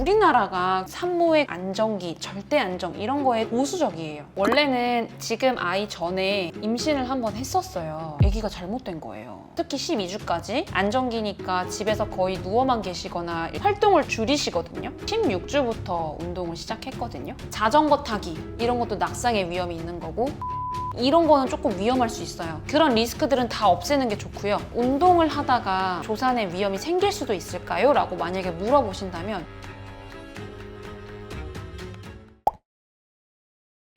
우리나라가 산모의 안정기, 절대 안정 이런 거에 보수적이에요. 원래는 지금 아이 전에 임신을 한번 했었어요. 아기가 잘못된 거예요. 특히 12주까지 안정기니까 집에서 거의 누워만 계시거나 활동을 줄이시거든요. 16주부터 운동을 시작했거든요. 자전거 타기 이런 것도 낙상의 위험이 있는 거고 이런 거는 조금 위험할 수 있어요. 그런 리스크들은 다 없애는 게 좋고요. 운동을 하다가 조산의 위험이 생길 수도 있을까요? 라고 만약에 물어보신다면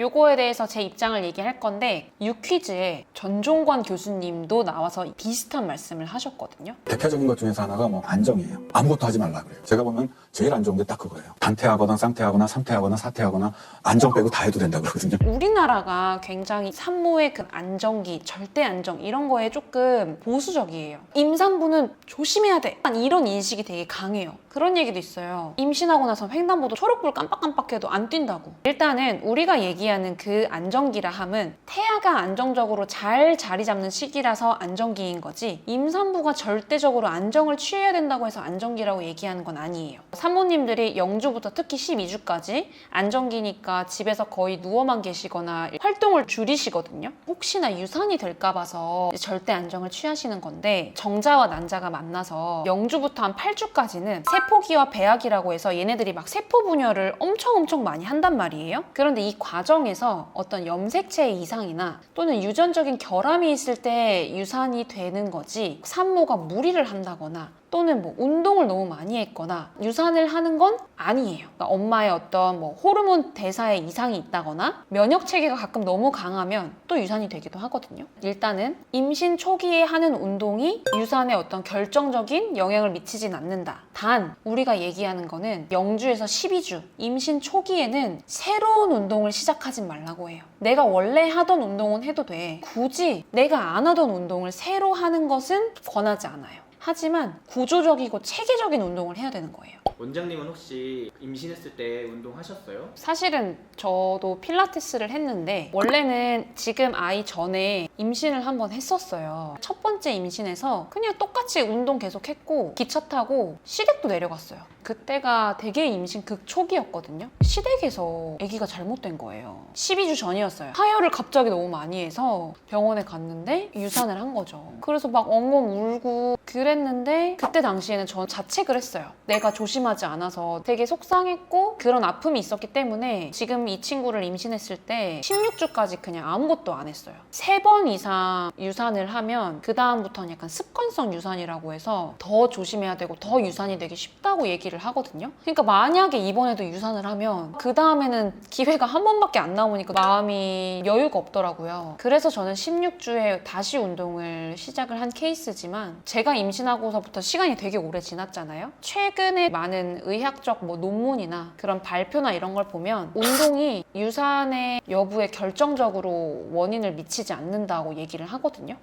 요거에 대해서 제 입장을 얘기할 건데 유퀴즈에 전종권 교수님도 나와서 비슷한 말씀을 하셨거든요. 대표적인 것 중에서 하나가 뭐 안정이에요. 아무것도 하지 말라 그래요. 제가 보면 제일 안 좋은 게 딱 그거예요. 단태하거나 쌍태하거나 삼태하거나 사태하거나 안정 빼고 다 해도 된다 그러거든요. 우리나라가 굉장히 산모의 그 안정기, 절대 안정 이런 거에 조금 보수적이에요. 임산부는 조심해야 돼. 이런 인식이 되게 강해요. 그런 얘기도 있어요. 임신하고 나서 횡단보도 초록불 깜빡깜빡해도 안 뛴다고. 일단은 우리가 얘기하는 그 안정기라 함은 태아가 안정적으로 잘 자리 잡는 시기라서 안정기인 거지 임산부가 절대적으로 안정을 취해야 된다고 해서 안정기라고 얘기하는 건 아니에요. 산모님들이 영주부터 특히 12주까지 안정기니까 집에서 거의 누워만 계시거나 활동을 줄이시거든요. 혹시나 유산이 될까 봐서 절대 안정을 취하시는 건데 정자와 난자가 만나서 영주부터 한 8주까지는 세포기와 배아기라고 해서 얘네들이 막 세포 분열을 엄청 많이 한단 말이에요. 그런데 이 과정에서 어떤 염색체의 이상이나 또는 유전적인 결함이 있을 때 유산이 되는 거지 산모가 무리를 한다거나 또는 뭐 운동을 너무 많이 했거나 유산을 하는 건 아니에요. 그러니까 엄마의 어떤 뭐 호르몬 대사에 이상이 있다거나 면역 체계가 가끔 너무 강하면 또 유산이 되기도 하거든요. 일단은 임신 초기에 하는 운동이 유산에 어떤 결정적인 영향을 미치진 않는다. 단 우리가 얘기하는 거는 영주에서 12주 임신 초기에는 새로운 운동을 시작하지 말라고 해요. 내가 원래 하던 운동은 해도 돼. 굳이 내가 안 하던 운동을 새로 하는 것은 권하지 않아요. 하지만 구조적이고 체계적인 운동을 해야 되는 거예요. 원장님은 혹시 임신했을 때 운동하셨어요? 사실은 저도 필라테스를 했는데 원래는 지금 아이 전에 임신을 한번 했었어요. 첫 번째 임신에서 그냥 똑같이 운동 계속 했고 기차 타고 시댁도 내려갔어요. 그때가 되게 임신 극초기였거든요. 시댁에서 아기가 잘못된 거예요. 12주 전이었어요. 하혈을 갑자기 너무 많이 해서 병원에 갔는데 유산을 한 거죠. 그래서 막 엉엉 울고 그랬는데 그때 당시에는 전 자책을 했어요. 내가 조심하지 않아서 되게 속상했고 그런 아픔이 있었기 때문에 지금 이 친구를 임신했을 때 16주까지 그냥 아무것도 안 했어요. 3번 이상 유산을 하면 그 다음부터는 약간 습관성 유산이라고 해서 더 조심해야 되고 더 유산이 되기 쉽다고 얘기를 하거든요. 그러니까 만약에 이번에도 유산을 하면 그 다음에는 기회가 한 번밖에 안 나오니까 마음이 여유가 없더라고요. 그래서 저는 16주에 다시 운동을 시작을 한 케이스지만 제가 임신하고서부터 시간이 되게 오래 지났잖아요. 최근에 많은 의학적 뭐 논문이나 그런 발표나 이런 걸 보면 운동이 유산의 여부에 결정적으로 원인을 미치지 않는다고 얘기를 하거든요.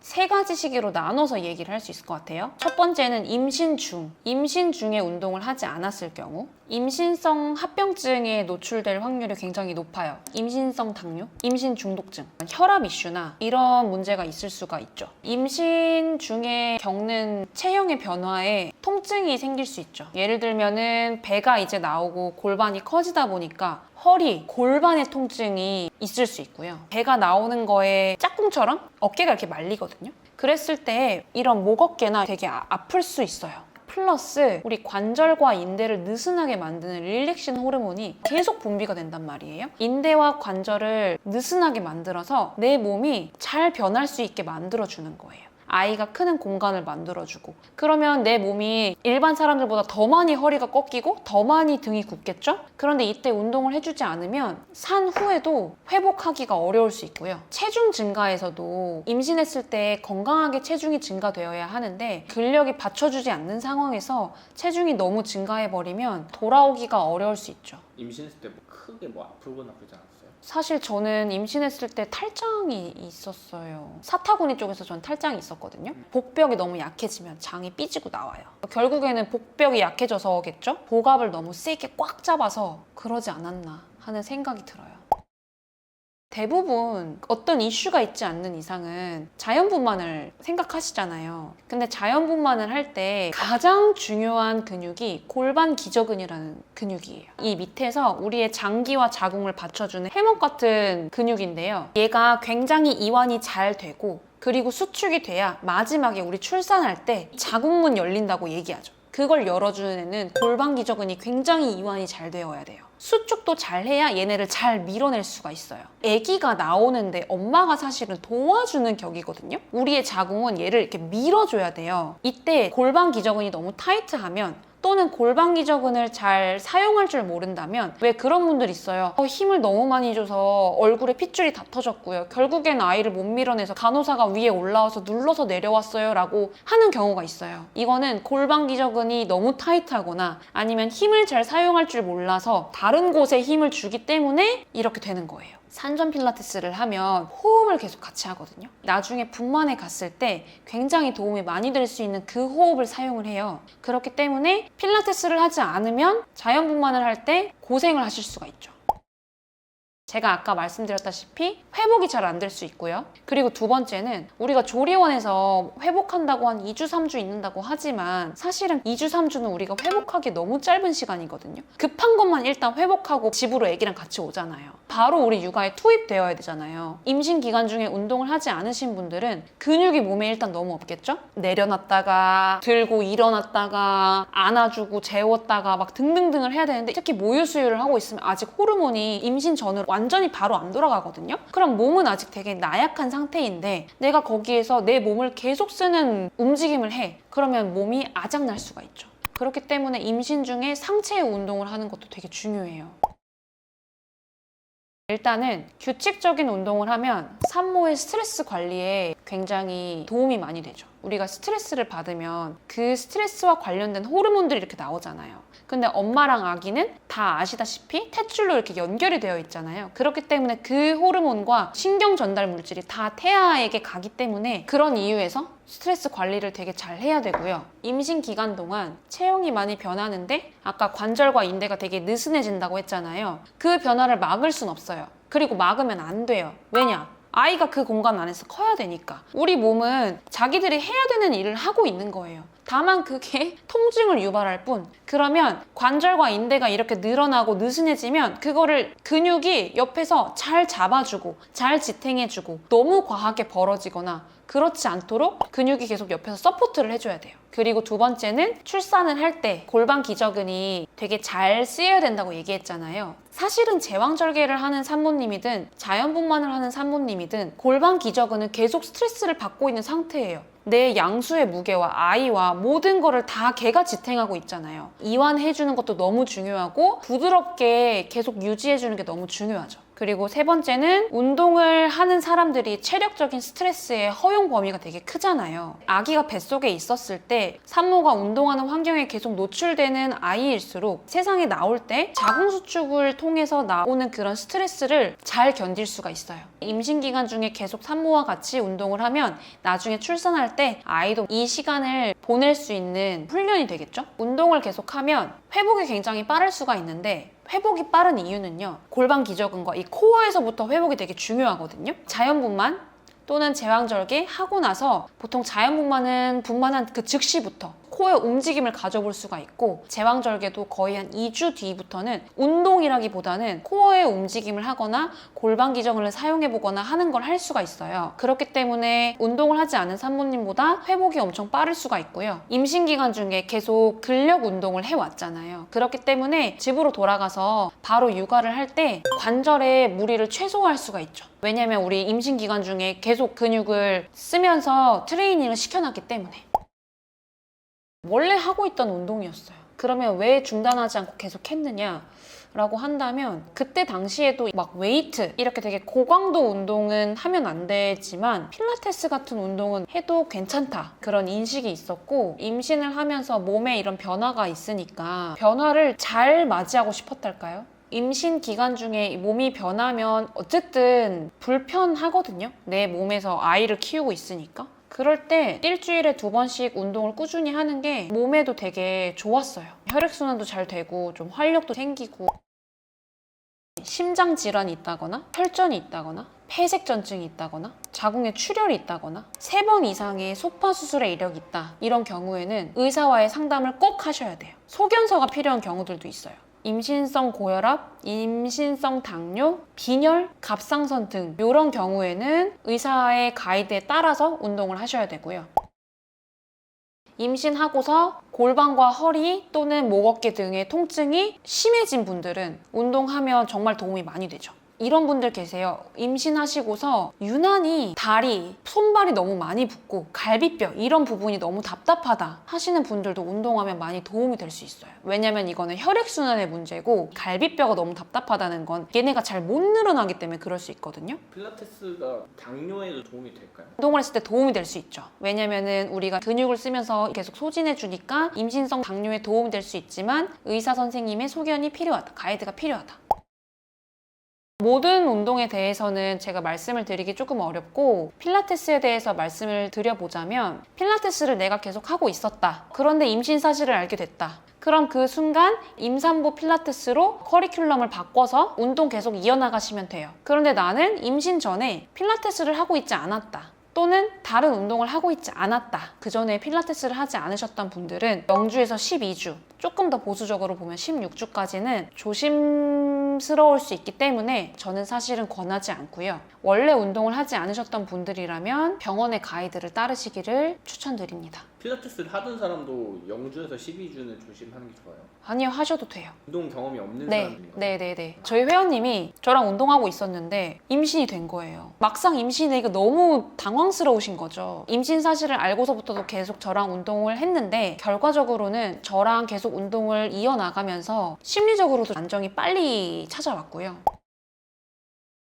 3가지 시기로 나눠서 얘기를 할 수 있을 것 같아요. 첫 번째는 임신 중. 임신 중에 운동을 하지 않았을 경우 임신성 합병증에 노출될 확률이 굉장히 높아요. 임신성 당뇨, 임신 중독증, 혈압 이슈나 이런 문제가 있을 수가 있죠. 임신 중에 겪는 체형의 변화에 통증이 생길 수 있죠. 예를 들면은 배가 이제 나오고 골반이 커지다 보니까 허리, 골반의 통증이 있을 수 있고요. 배가 나오는 거에 짝꿍처럼 어깨가 이렇게 말리거든요. 그랬을 때 이런 목 어깨나 되게 아플 수 있어요. 플러스 우리 관절과 인대를 느슨하게 만드는 릴렉신 호르몬이 계속 분비가 된단 말이에요. 인대와 관절을 느슨하게 만들어서 내 몸이 잘 변할 수 있게 만들어주는 거예요. 아이가 크는 공간을 만들어주고 그러면 내 몸이 일반 사람들보다 더 많이 허리가 꺾이고 더 많이 등이 굽겠죠? 그런데 이때 운동을 해주지 않으면 산 후에도 회복하기가 어려울 수 있고요. 체중 증가에서도 임신했을 때 건강하게 체중이 증가되어야 하는데 근력이 받쳐주지 않는 상황에서 체중이 너무 증가해버리면 돌아오기가 어려울 수 있죠. 임신했을 때 뭐 크게 뭐 아프거나 그러지 않았어요? 사실 저는 임신했을 때 탈장이 있었어요. 사타구니 쪽에서 전 탈장이 있었거든요. 복벽이 너무 약해지면 장이 삐지고 나와요. 결국에는 복벽이 약해져서겠죠? 복압을 너무 세게 꽉 잡아서 그러지 않았나 하는 생각이 들어요. 대부분 어떤 이슈가 있지 않는 이상은 자연분만을 생각하시잖아요. 근데 자연분만을 할 때 가장 중요한 근육이 골반 기저근이라는 근육이에요. 이 밑에서 우리의 장기와 자궁을 받쳐주는 해먹 같은 근육인데요. 얘가 굉장히 이완이 잘 되고 그리고 수축이 돼야 마지막에 우리 출산할 때 자궁문 열린다고 얘기하죠. 그걸 열어주는 애는 골반 기저근이 굉장히 이완이 잘 되어야 돼요. 수축도 잘 해야 얘네를 잘 밀어낼 수가 있어요. 아기가 나오는데 엄마가 사실은 도와주는 격이거든요. 우리의 자궁은 얘를 이렇게 밀어줘야 돼요. 이때 골반 기저근이 너무 타이트하면 또는 골반 기저근을 잘 사용할 줄 모른다면 왜 그런 분들 있어요. 힘을 너무 많이 줘서 얼굴에 핏줄이 다 터졌고요. 결국엔 아이를 못 밀어내서 간호사가 위에 올라와서 눌러서 내려왔어요 라고 하는 경우가 있어요. 이거는 골반 기저근이 너무 타이트하거나 아니면 힘을 잘 사용할 줄 몰라서 다른 곳에 힘을 주기 때문에 이렇게 되는 거예요. 산전 필라테스를 하면 호흡을 계속 같이 하거든요. 나중에 분만에 갔을 때 굉장히 도움이 많이 될 수 있는 그 호흡을 사용을 해요. 그렇기 때문에 필라테스를 하지 않으면 자연 분만을 할 때 고생을 하실 수가 있죠. 제가 아까 말씀드렸다시피 회복이 잘 안 될 수 있고요. 그리고 두 번째는 우리가 조리원에서 회복한다고 한 2주, 3주 있는다고 하지만 사실은 2주, 3주는 우리가 회복하기 너무 짧은 시간이거든요. 급한 것만 일단 회복하고 집으로 애기랑 같이 오잖아요. 바로 우리 육아에 투입되어야 되잖아요. 임신 기간 중에 운동을 하지 않으신 분들은 근육이 몸에 일단 너무 없겠죠? 내려놨다가 들고 일어났다가 안아주고 재웠다가 막 등등등을 해야 되는데 특히 모유 수유를 하고 있으면 아직 호르몬이 임신 전으로 완전히 바로 안 돌아가거든요. 그럼 몸은 아직 되게 나약한 상태인데 내가 거기에서 내 몸을 계속 쓰는 움직임을 해. 그러면 몸이 아작날 수가 있죠. 그렇기 때문에 임신 중에 상체 운동을 하는 것도 되게 중요해요. 일단은 규칙적인 운동을 하면 산모의 스트레스 관리에 굉장히 도움이 많이 되죠. 우리가 스트레스를 받으면 그 스트레스와 관련된 호르몬들이 이렇게 나오잖아요. 근데 엄마랑 아기는 다 아시다시피 탯줄로 이렇게 연결이 되어 있잖아요. 그렇기 때문에 그 호르몬과 신경 전달 물질이 다 태아에게 가기 때문에 그런 이유에서 스트레스 관리를 되게 잘 해야 되고요. 임신 기간 동안 체형이 많이 변하는데 아까 관절과 인대가 되게 느슨해진다고 했잖아요. 그 변화를 막을 순 없어요. 그리고 막으면 안 돼요. 왜냐? 아이가 그 공간 안에서 커야 되니까. 우리 몸은 자기들이 해야 되는 일을 하고 있는 거예요. 다만 그게 통증을 유발할 뿐. 그러면 관절과 인대가 이렇게 늘어나고 느슨해지면 그거를 근육이 옆에서 잘 잡아주고 잘 지탱해주고 너무 과하게 벌어지거나 그렇지 않도록 근육이 계속 옆에서 서포트를 해줘야 돼요. 그리고 두 번째는 출산을 할 때 골반 기저근이 되게 잘 쓰여야 된다고 얘기했잖아요. 사실은 제왕절개를 하는 산모님이든 자연분만을 하는 산모님이든 골반 기저근은 계속 스트레스를 받고 있는 상태예요. 내 양수의 무게와 아이와 모든 거를 다 걔가 지탱하고 있잖아요. 이완해주는 것도 너무 중요하고 부드럽게 계속 유지해주는 게 너무 중요하죠. 그리고 세 번째는 운동을 하는 사람들이 체력적인 스트레스의 허용 범위가 되게 크잖아요. 아기가 뱃속에 있었을 때 산모가 운동하는 환경에 계속 노출되는 아이일수록 세상에 나올 때 자궁수축을 통해서 나오는 그런 스트레스를 잘 견딜 수가 있어요. 임신 기간 중에 계속 산모와 같이 운동을 하면 나중에 출산할 때 아이도 이 시간을 보낼 수 있는 훈련이 되겠죠? 운동을 계속하면 회복이 굉장히 빠를 수가 있는데 회복이 빠른 이유는요. 골반 기저근과 이 코어에서부터 회복이 되게 중요하거든요. 자연분만 또는 제왕절개 하고 나서 보통 자연분만은 분만한 그 즉시부터 코어의 움직임을 가져볼 수가 있고 제왕절개도 거의 한 2주 뒤부터는 운동이라기보다는 코어의 움직임을 하거나 골반 기저근을 사용해보거나 하는 걸 할 수가 있어요. 그렇기 때문에 운동을 하지 않은 산모님보다 회복이 엄청 빠를 수가 있고요. 임신 기간 중에 계속 근력 운동을 해왔잖아요. 그렇기 때문에 집으로 돌아가서 바로 육아를 할 때 관절의 무리를 최소화할 수가 있죠. 왜냐면 우리 임신 기간 중에 계속 근육을 쓰면서 트레이닝을 시켜놨기 때문에. 원래 하고 있던 운동이었어요. 그러면 왜 중단하지 않고 계속 했느냐? 라고 한다면 그때 당시에도 막 웨이트 이렇게 되게 고강도 운동은 하면 안 되지만 필라테스 같은 운동은 해도 괜찮다 그런 인식이 있었고 임신을 하면서 몸에 이런 변화가 있으니까 변화를 잘 맞이하고 싶었달까요? 임신 기간 중에 몸이 변하면 어쨌든 불편하거든요. 내 몸에서 아이를 키우고 있으니까. 그럴 때 일주일에 2번씩 운동을 꾸준히 하는 게 몸에도 되게 좋았어요. 혈액순환도 잘 되고 좀 활력도 생기고 심장 질환이 있다거나 혈전이 있다거나 폐색전증이 있다거나 자궁에 출혈이 있다거나 3번 이상의 소파 수술의 이력이 있다. 이런 경우에는 의사와의 상담을 꼭 하셔야 돼요. 소견서가 필요한 경우들도 있어요. 임신성 고혈압, 임신성 당뇨, 빈혈, 갑상선 등 이런 경우에는 의사의 가이드에 따라서 운동을 하셔야 되고요. 임신하고서 골반과 허리 또는 목 어깨 등의 통증이 심해진 분들은 운동하면 정말 도움이 많이 되죠. 이런 분들 계세요. 임신하시고서 유난히 다리, 손발이 너무 많이 붓고 갈비뼈 이런 부분이 너무 답답하다 하시는 분들도 운동하면 많이 도움이 될 수 있어요. 왜냐면 이거는 혈액순환의 문제고 갈비뼈가 너무 답답하다는 건 얘네가 잘 못 늘어나기 때문에 그럴 수 있거든요. 필라테스가 당뇨에도 도움이 될까요? 운동을 했을 때 도움이 될 수 있죠. 왜냐면은 우리가 근육을 쓰면서 계속 소진해 주니까 임신성 당뇨에 도움이 될 수 있지만 의사 선생님의 소견이 필요하다. 가이드가 필요하다. 모든 운동에 대해서는 제가 말씀을 드리기 조금 어렵고 필라테스에 대해서 말씀을 드려보자면 필라테스를 내가 계속 하고 있었다. 그런데 임신 사실을 알게 됐다. 그럼 그 순간 임산부 필라테스로 커리큘럼을 바꿔서 운동 계속 이어나가시면 돼요. 그런데 나는 임신 전에 필라테스를 하고 있지 않았다. 또는 다른 운동을 하고 있지 않았다. 그 전에 필라테스를 하지 않으셨던 분들은 0주에서 12주, 조금 더 보수적으로 보면 16주까지는 조심스러울 수 있기 때문에 저는 사실은 권하지 않고요. 원래 운동을 하지 않으셨던 분들이라면 병원의 가이드를 따르시기를 추천드립니다. 필라테스를 하던 사람도 0주에서 12주는 조심하는 게 좋아요. 아니요, 하셔도 돼요. 운동 경험이 없는 네, 사람들인가요? 네네네. 저희 회원님이 저랑 운동하고 있었는데 임신이 된 거예요. 막상 임신에 이거 너무 당황스러우신 거죠. 임신 사실을 알고서부터도 계속 저랑 운동을 했는데 결과적으로는 저랑 계속 운동을 이어나가면서 심리적으로도 안정이 빨리 찾아왔고요.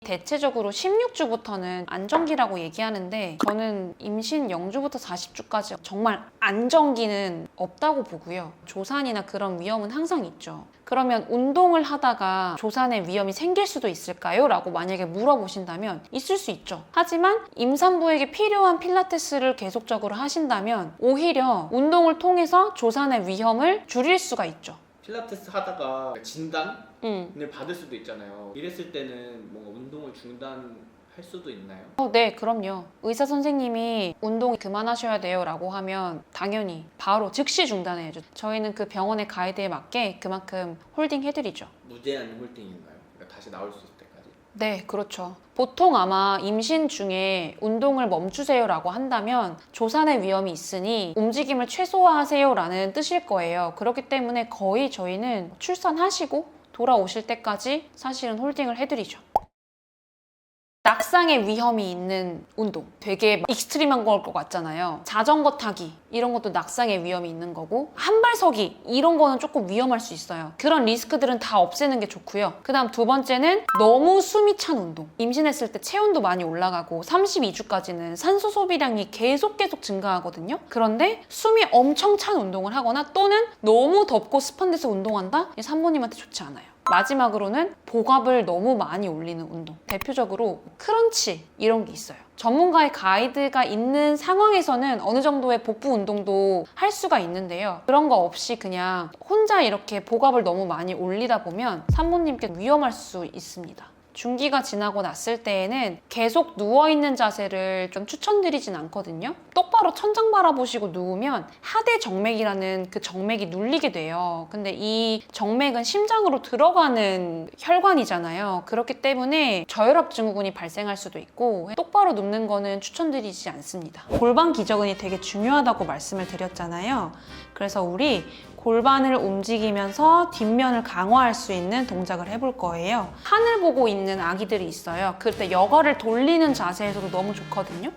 대체적으로 16주부터는 안정기라고 얘기하는데 저는 임신 0주부터 40주까지 정말 안정기는 없다고 보고요. 조산이나 그런 위험은 항상 있죠. 그러면 운동을 하다가 조산의 위험이 생길 수도 있을까요? 라고 만약에 물어보신다면 있을 수 있죠. 하지만 임산부에게 필요한 필라테스를 계속적으로 하신다면 오히려 운동을 통해서 조산의 위험을 줄일 수가 있죠. 필라테스 하다가 진단을 받을 수도 있잖아요. 이랬을 때는 뭔가 운동을 중단할 수도 있나요? 네, 그럼요. 의사 선생님이 운동 그만하셔야 돼요 라고 하면 당연히 바로 즉시 중단해야죠. 저희는 그 병원의 가이드에 맞게 그만큼 홀딩 해드리죠. 무제한 홀딩인가요? 그러니까 다시 나올 수 있을 때까지? 네, 그렇죠. 보통 아마 임신 중에 운동을 멈추세요 라고 한다면 조산의 위험이 있으니 움직임을 최소화하세요 라는 뜻일 거예요. 그렇기 때문에 거의 저희는 출산하시고 돌아오실 때까지 사실은 홀딩을 해드리죠. 낙상의 위험이 있는 운동, 되게 익스트림한 걸 것 같잖아요. 자전거 타기 이런 것도 낙상의 위험이 있는 거고 한발서기 이런 거는 조금 위험할 수 있어요. 그런 리스크들은 다 없애는 게 좋고요. 그 다음 두 번째는 너무 숨이 찬 운동. 임신했을 때 체온도 많이 올라가고 32주까지는 산소 소비량이 계속 증가하거든요. 그런데 숨이 엄청 찬 운동을 하거나 또는 너무 덥고 습한 데서 운동한다? 이 산모님한테 좋지 않아요. 마지막으로는 복압을 너무 많이 올리는 운동. 대표적으로 크런치 이런 게 있어요. 전문가의 가이드가 있는 상황에서는 어느 정도의 복부 운동도 할 수가 있는데요. 그런 거 없이 그냥 혼자 이렇게 복압을 너무 많이 올리다 보면 산모님께 위험할 수 있습니다. 중기가 지나고 났을 때에는 계속 누워있는 자세를 좀 추천드리진 않거든요. 똑바로 천장 바라보시고 누우면 하대 정맥이라는 그 정맥이 눌리게 돼요. 근데 이 정맥은 심장으로 들어가는 혈관이잖아요. 그렇기 때문에 저혈압 증후군이 발생할 수도 있고 똑바로 눕는 거는 추천드리지 않습니다. 골반 기저근이 되게 중요하다고 말씀을 드렸잖아요. 그래서 우리 골반을 움직이면서 뒷면을 강화할 수 있는 동작을 해볼 거예요. 하늘 보고 있는 아기들이 있어요. 그때 여가를 돌리는 자세에서도 너무 좋거든요.